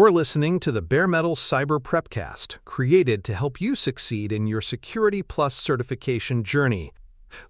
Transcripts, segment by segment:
You're listening to the Bare Metal Cyber Prepcast, created to help you succeed in your Security Plus certification journey.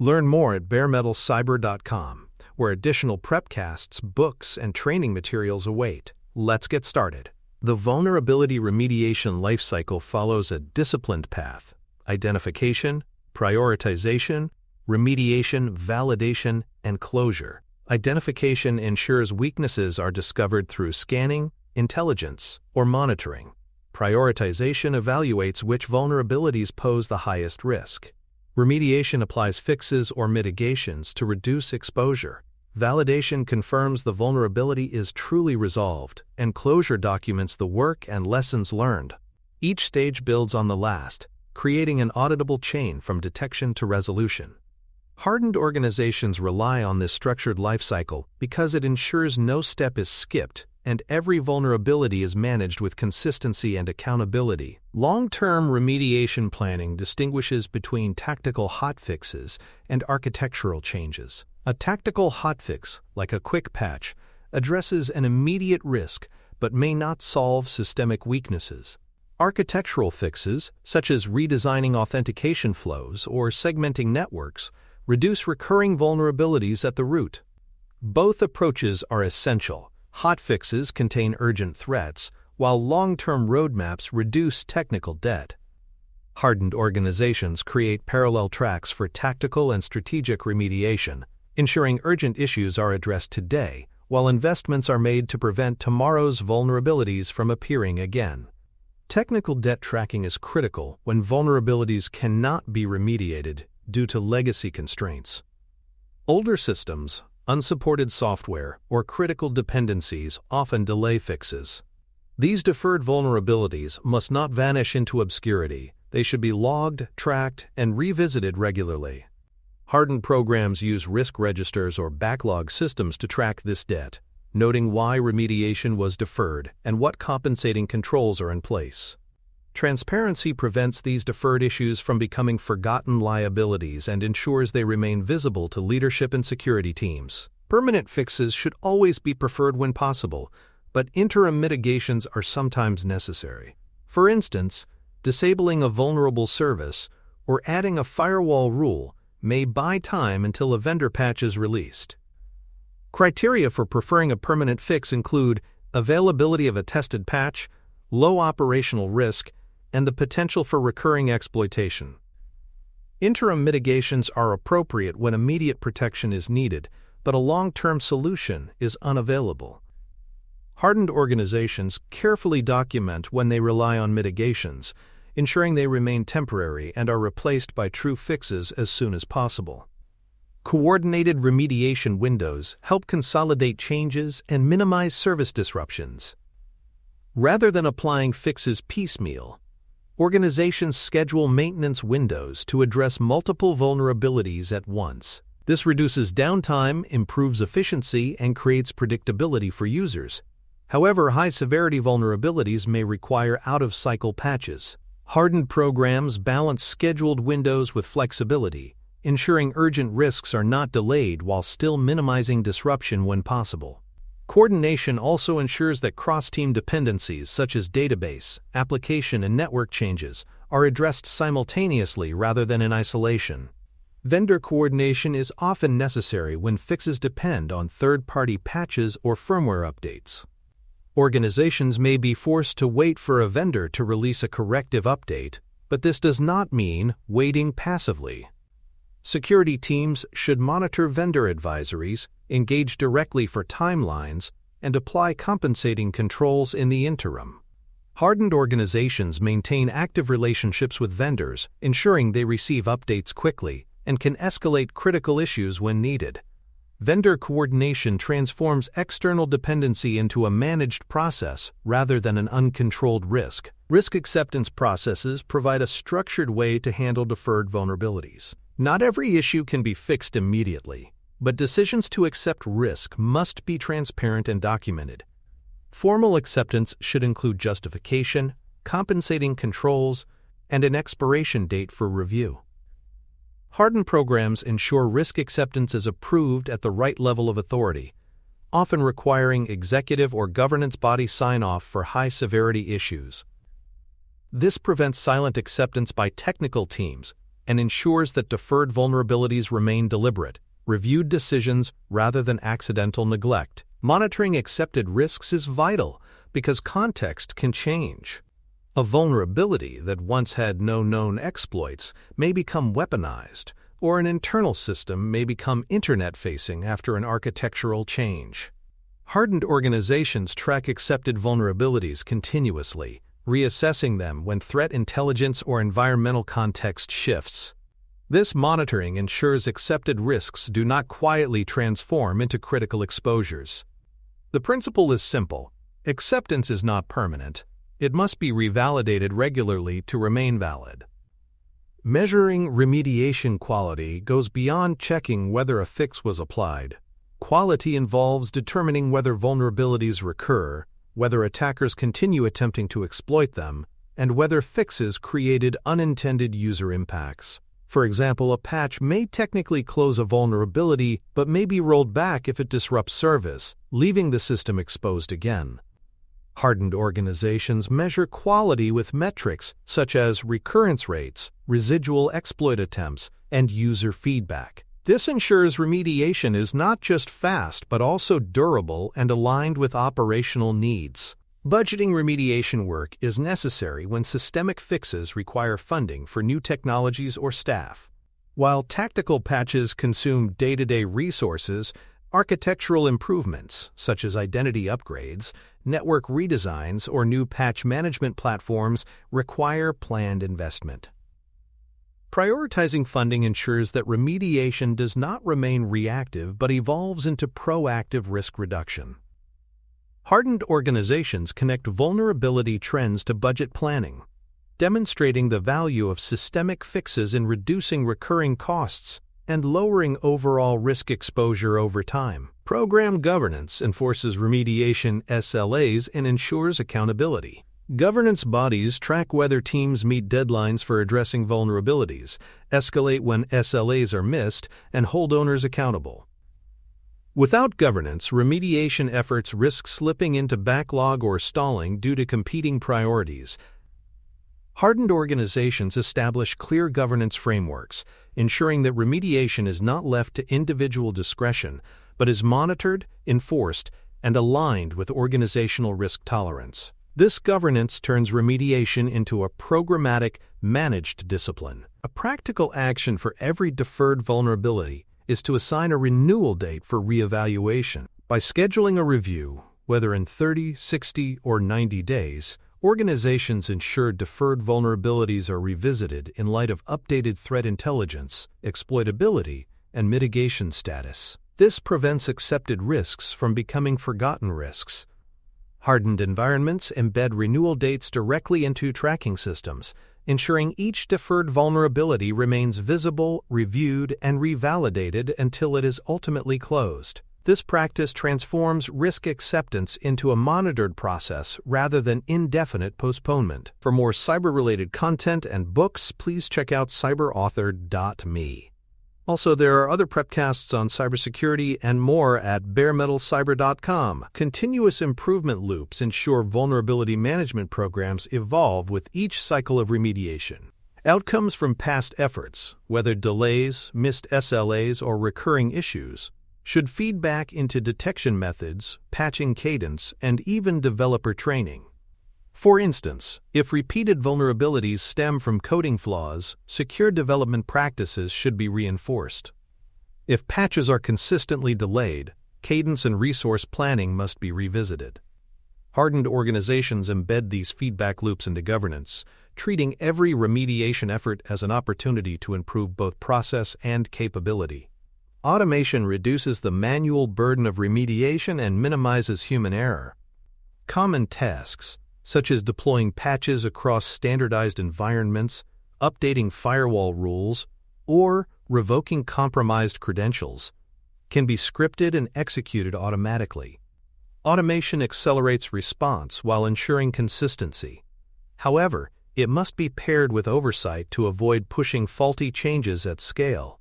Learn more at baremetalcyber.com, where additional prepcasts, books, and training materials await. Let's get started. The vulnerability remediation lifecycle follows a disciplined path: identification, prioritization, remediation, validation, and closure. Identification ensures weaknesses are discovered through scanning, intelligence, or monitoring. Prioritization evaluates which vulnerabilities pose the highest risk. Remediation applies fixes or mitigations to reduce exposure. Validation confirms the vulnerability is truly resolved, and closure documents the work and lessons learned. Each stage builds on the last, creating an auditable chain from detection to resolution. Hardened organizations rely on this structured lifecycle because it ensures no step is skipped and every vulnerability is managed with consistency and accountability. Long-term remediation planning distinguishes between tactical hotfixes and architectural changes. A tactical hotfix, like a quick patch, addresses an immediate risk but may not solve systemic weaknesses. Architectural fixes, such as redesigning authentication flows or segmenting networks, reduce recurring vulnerabilities at the root. Both approaches are essential. Hotfixes contain urgent threats, while long-term roadmaps reduce technical debt. Hardened organizations create parallel tracks for tactical and strategic remediation, ensuring urgent issues are addressed today, while investments are made to prevent tomorrow's vulnerabilities from appearing again. Technical debt tracking is critical when vulnerabilities cannot be remediated due to legacy constraints. Older systems, unsupported software, or critical dependencies often delay fixes. These deferred vulnerabilities must not vanish into obscurity. They should be logged, tracked, and revisited regularly. Hardened programs use risk registers or backlog systems to track this debt, noting why remediation was deferred and what compensating controls are in place. Transparency prevents these deferred issues from becoming forgotten liabilities and ensures they remain visible to leadership and security teams. Permanent fixes should always be preferred when possible, but interim mitigations are sometimes necessary. For instance, disabling a vulnerable service or adding a firewall rule may buy time until a vendor patch is released. Criteria for preferring a permanent fix include availability of a tested patch, low operational risk, and the potential for recurring exploitation. Interim mitigations are appropriate when immediate protection is needed, but a long-term solution is unavailable. Hardened organizations carefully document when they rely on mitigations, ensuring they remain temporary and are replaced by true fixes as soon as possible. Coordinated remediation windows help consolidate changes and minimize service disruptions. Rather than applying fixes piecemeal, organizations schedule maintenance windows to address multiple vulnerabilities at once. This reduces downtime, improves efficiency, and creates predictability for users. However, high-severity vulnerabilities may require out-of-cycle patches. Hardened programs balance scheduled windows with flexibility, ensuring urgent risks are not delayed while still minimizing disruption when possible. Coordination also ensures that cross-team dependencies such as database, application, and network changes are addressed simultaneously rather than in isolation. Vendor coordination is often necessary when fixes depend on third-party patches or firmware updates. Organizations may be forced to wait for a vendor to release a corrective update, but this does not mean waiting passively. Security teams should monitor vendor advisories, engage directly for timelines, and apply compensating controls in the interim. Hardened organizations maintain active relationships with vendors, ensuring they receive updates quickly and can escalate critical issues when needed. Vendor coordination transforms external dependency into a managed process rather than an uncontrolled risk. Risk acceptance processes provide a structured way to handle deferred vulnerabilities. Not every issue can be fixed immediately, but decisions to accept risk must be transparent and documented. Formal acceptance should include justification, compensating controls, and an expiration date for review. Hardened programs ensure risk acceptance is approved at the right level of authority, often requiring executive or governance body sign-off for high-severity issues. This prevents silent acceptance by technical teams and ensures that deferred vulnerabilities remain deliberate, reviewed decisions rather than accidental neglect. Monitoring accepted risks is vital because context can change. A vulnerability that once had no known exploits may become weaponized, or an internal system may become internet-facing after an architectural change. Hardened organizations track accepted vulnerabilities continuously, reassessing them when threat intelligence or environmental context shifts. This monitoring ensures accepted risks do not quietly transform into critical exposures. The principle is simple. Acceptance is not permanent. It must be revalidated regularly to remain valid. Measuring remediation quality goes beyond checking whether a fix was applied. Quality involves determining whether vulnerabilities recur, whether attackers continue attempting to exploit them, and whether fixes created unintended user impacts. For example, a patch may technically close a vulnerability but may be rolled back if it disrupts service, leaving the system exposed again. Hardened organizations measure quality with metrics such as recurrence rates, residual exploit attempts, and user feedback. This ensures remediation is not just fast but also durable and aligned with operational needs. Budgeting remediation work is necessary when systemic fixes require funding for new technologies or staff. While tactical patches consume day-to-day resources, architectural improvements, such as identity upgrades, network redesigns, or new patch management platforms, require planned investment. Prioritizing funding ensures that remediation does not remain reactive but evolves into proactive risk reduction. Hardened organizations connect vulnerability trends to budget planning, demonstrating the value of systemic fixes in reducing recurring costs and lowering overall risk exposure over time. Program governance enforces remediation SLAs and ensures accountability. Governance bodies track whether teams meet deadlines for addressing vulnerabilities, escalate when SLAs are missed, and hold owners accountable. Without governance, remediation efforts risk slipping into backlog or stalling due to competing priorities. Hardened organizations establish clear governance frameworks, ensuring that remediation is not left to individual discretion, but is monitored, enforced, and aligned with organizational risk tolerance. This governance turns remediation into a programmatic, managed discipline. A practical action for every deferred vulnerability is to assign a renewal date for reevaluation. By scheduling a review, whether in 30, 60, or 90 days, organizations ensure deferred vulnerabilities are revisited in light of updated threat intelligence, exploitability, and mitigation status. This prevents accepted risks from becoming forgotten risks. Hardened environments embed renewal dates directly into tracking systems, ensuring each deferred vulnerability remains visible, reviewed, and revalidated until it is ultimately closed. This practice transforms risk acceptance into a monitored process rather than indefinite postponement. For more cyber-related content and books, please check out cyberauthor.me. Also, there are other prepcasts on cybersecurity and more at baremetalcyber.com. Continuous improvement loops ensure vulnerability management programs evolve with each cycle of remediation. Outcomes from past efforts, whether delays, missed SLAs, or recurring issues, should feed back into detection methods, patching cadence, and even developer training. For instance, if repeated vulnerabilities stem from coding flaws, secure development practices should be reinforced. If patches are consistently delayed, cadence and resource planning must be revisited. Hardened organizations embed these feedback loops into governance, treating every remediation effort as an opportunity to improve both process and capability. Automation reduces the manual burden of remediation and minimizes human error. Common tasks, such as deploying patches across standardized environments, updating firewall rules, or revoking compromised credentials, can be scripted and executed automatically. Automation accelerates response while ensuring consistency. However, it must be paired with oversight to avoid pushing faulty changes at scale.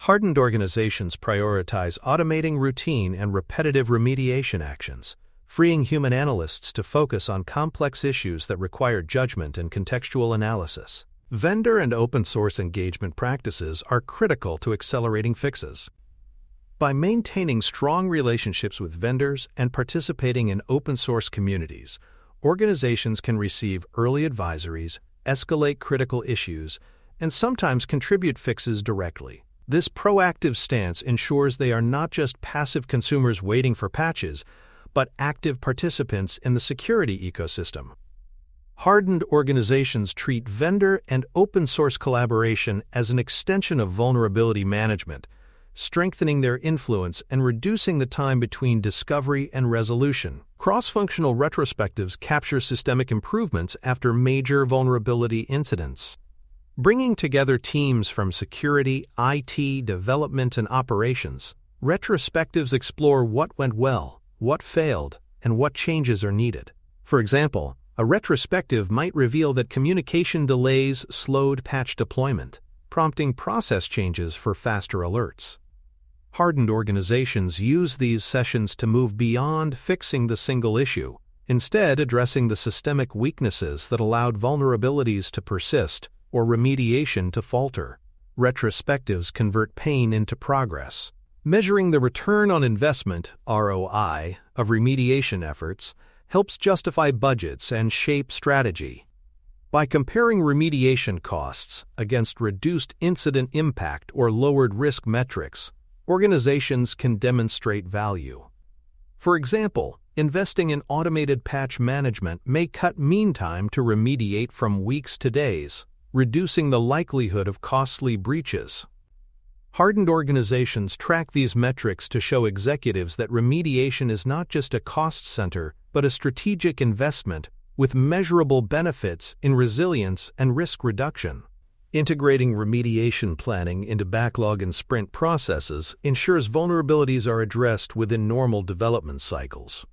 Hardened organizations prioritize automating routine and repetitive remediation actions, freeing human analysts to focus on complex issues that require judgment and contextual analysis. Vendor and open-source engagement practices are critical to accelerating fixes. By maintaining strong relationships with vendors and participating in open-source communities, organizations can receive early advisories, escalate critical issues, and sometimes contribute fixes directly. This proactive stance ensures they are not just passive consumers waiting for patches, but active participants in the security ecosystem. Hardened organizations treat vendor and open-source collaboration as an extension of vulnerability management, strengthening their influence and reducing the time between discovery and resolution. Cross-functional retrospectives capture systemic improvements after major vulnerability incidents. Bringing together teams from security, IT, development, and operations, retrospectives explore what went well, what failed, and what changes are needed. For example, a retrospective might reveal that communication delays slowed patch deployment, prompting process changes for faster alerts. Hardened organizations use these sessions to move beyond fixing the single issue, instead addressing the systemic weaknesses that allowed vulnerabilities to persist or remediation to falter. Retrospectives convert pain into progress. Measuring the return on investment (ROI) of remediation efforts helps justify budgets and shape strategy. By comparing remediation costs against reduced incident impact or lowered risk metrics, organizations can demonstrate value. For example, investing in automated patch management may cut mean time to remediate from weeks to days, reducing the likelihood of costly breaches. Hardened organizations track these metrics to show executives that remediation is not just a cost center, but a strategic investment with measurable benefits in resilience and risk reduction. Integrating remediation planning into backlog and sprint processes ensures vulnerabilities are addressed within normal development cycles.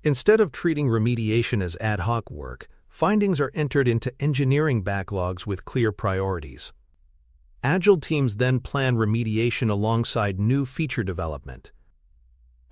Instead of treating remediation as ad hoc work, findings are entered into engineering backlogs with clear priorities. Agile teams then plan remediation alongside new feature development.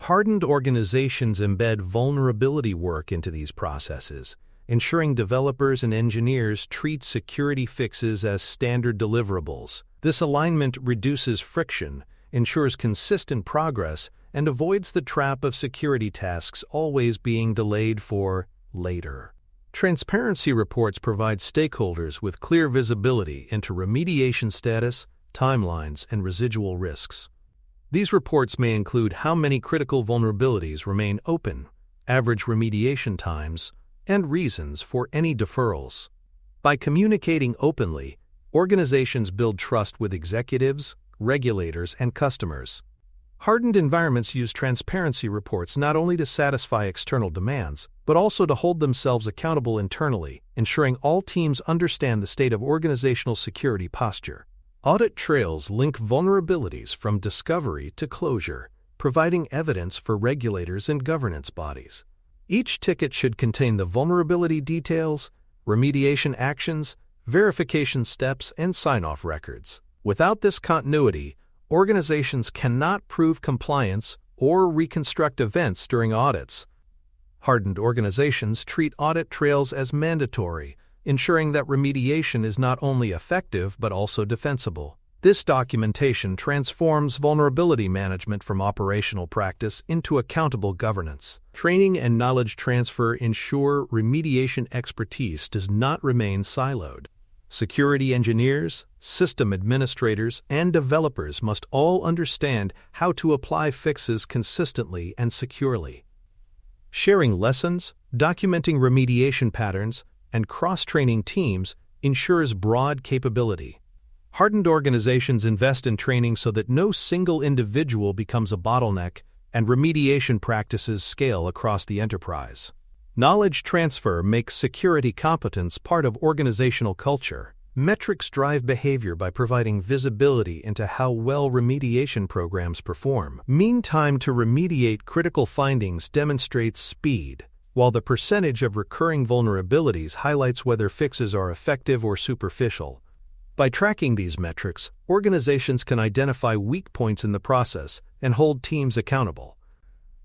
Hardened organizations embed vulnerability work into these processes, ensuring developers and engineers treat security fixes as standard deliverables. This alignment reduces friction, ensures consistent progress, and avoids the trap of security tasks always being delayed for later. Transparency reports provide stakeholders with clear visibility into remediation status, timelines, and residual risks. These reports may include how many critical vulnerabilities remain open, average remediation times, and reasons for any deferrals. By communicating openly, organizations build trust with executives, regulators, and customers. Hardened environments use transparency reports not only to satisfy external demands, but also to hold themselves accountable internally, ensuring all teams understand the state of organizational security posture. Audit trails link vulnerabilities from discovery to closure, providing evidence for regulators and governance bodies. Each ticket should contain the vulnerability details, remediation actions, verification steps, and sign-off records. Without this continuity, organizations cannot prove compliance or reconstruct events during audits. Hardened organizations treat audit trails as mandatory, ensuring that remediation is not only effective but also defensible. This documentation transforms vulnerability management from operational practice into accountable governance. Training and knowledge transfer ensure remediation expertise does not remain siloed. Security engineers, system administrators, and developers must all understand how to apply fixes consistently and securely. Sharing lessons, documenting remediation patterns, and cross-training teams ensures broad capability. Hardened organizations invest in training so that no single individual becomes a bottleneck and remediation practices scale across the enterprise. Knowledge transfer makes security competence part of organizational culture. Metrics drive behavior by providing visibility into how well remediation programs perform. Mean time to remediate critical findings demonstrates speed, while the percentage of recurring vulnerabilities highlights whether fixes are effective or superficial. By tracking these metrics, organizations can identify weak points in the process and hold teams accountable.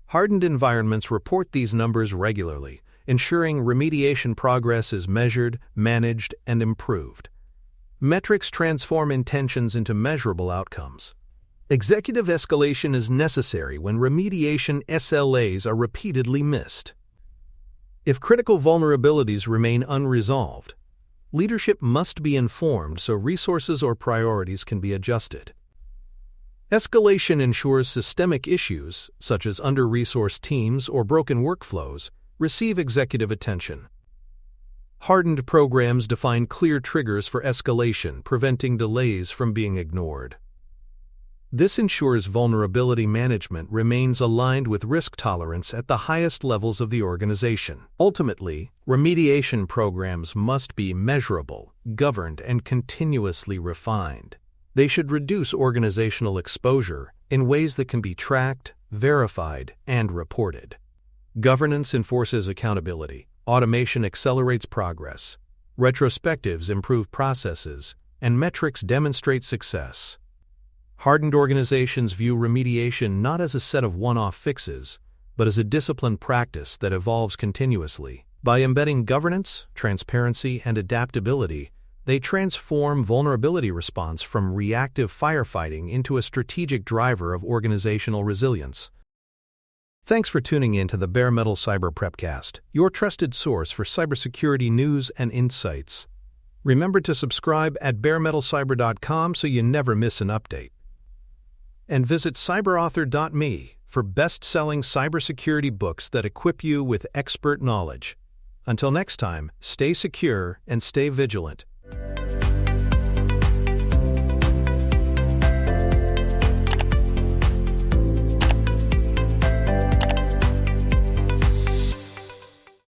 Hardened environments report these numbers regularly, ensuring remediation progress is measured, managed, and improved. Metrics transform intentions into measurable outcomes. Executive escalation is necessary when remediation SLAs are repeatedly missed. If critical vulnerabilities remain unresolved, leadership must be informed so resources or priorities can be adjusted. Escalation ensures systemic issues, such as under-resourced teams or broken workflows, receive executive attention. Hardened programs define clear triggers for escalation, preventing delays from being ignored. This ensures vulnerability management remains aligned with risk tolerance at the highest levels of the organization. Ultimately, remediation programs must be measurable, governed, and continuously refined. They should reduce organizational exposure in ways that can be tracked, verified, and reported. Governance enforces accountability, automation accelerates progress, retrospectives improve processes, and metrics demonstrate success. Hardened organizations view remediation not as a set of one-off fixes, but as a disciplined practice that evolves continuously. By embedding governance, transparency, and adaptability, they transform vulnerability response from reactive firefighting into a strategic driver of organizational resilience. Thanks for tuning in to the Bare Metal Cyber Prepcast, your trusted source for cybersecurity news and insights. Remember to subscribe at baremetalcyber.com so you never miss an update. And visit cyberauthor.me for best-selling cybersecurity books that equip you with expert knowledge. Until next time, stay secure and stay vigilant.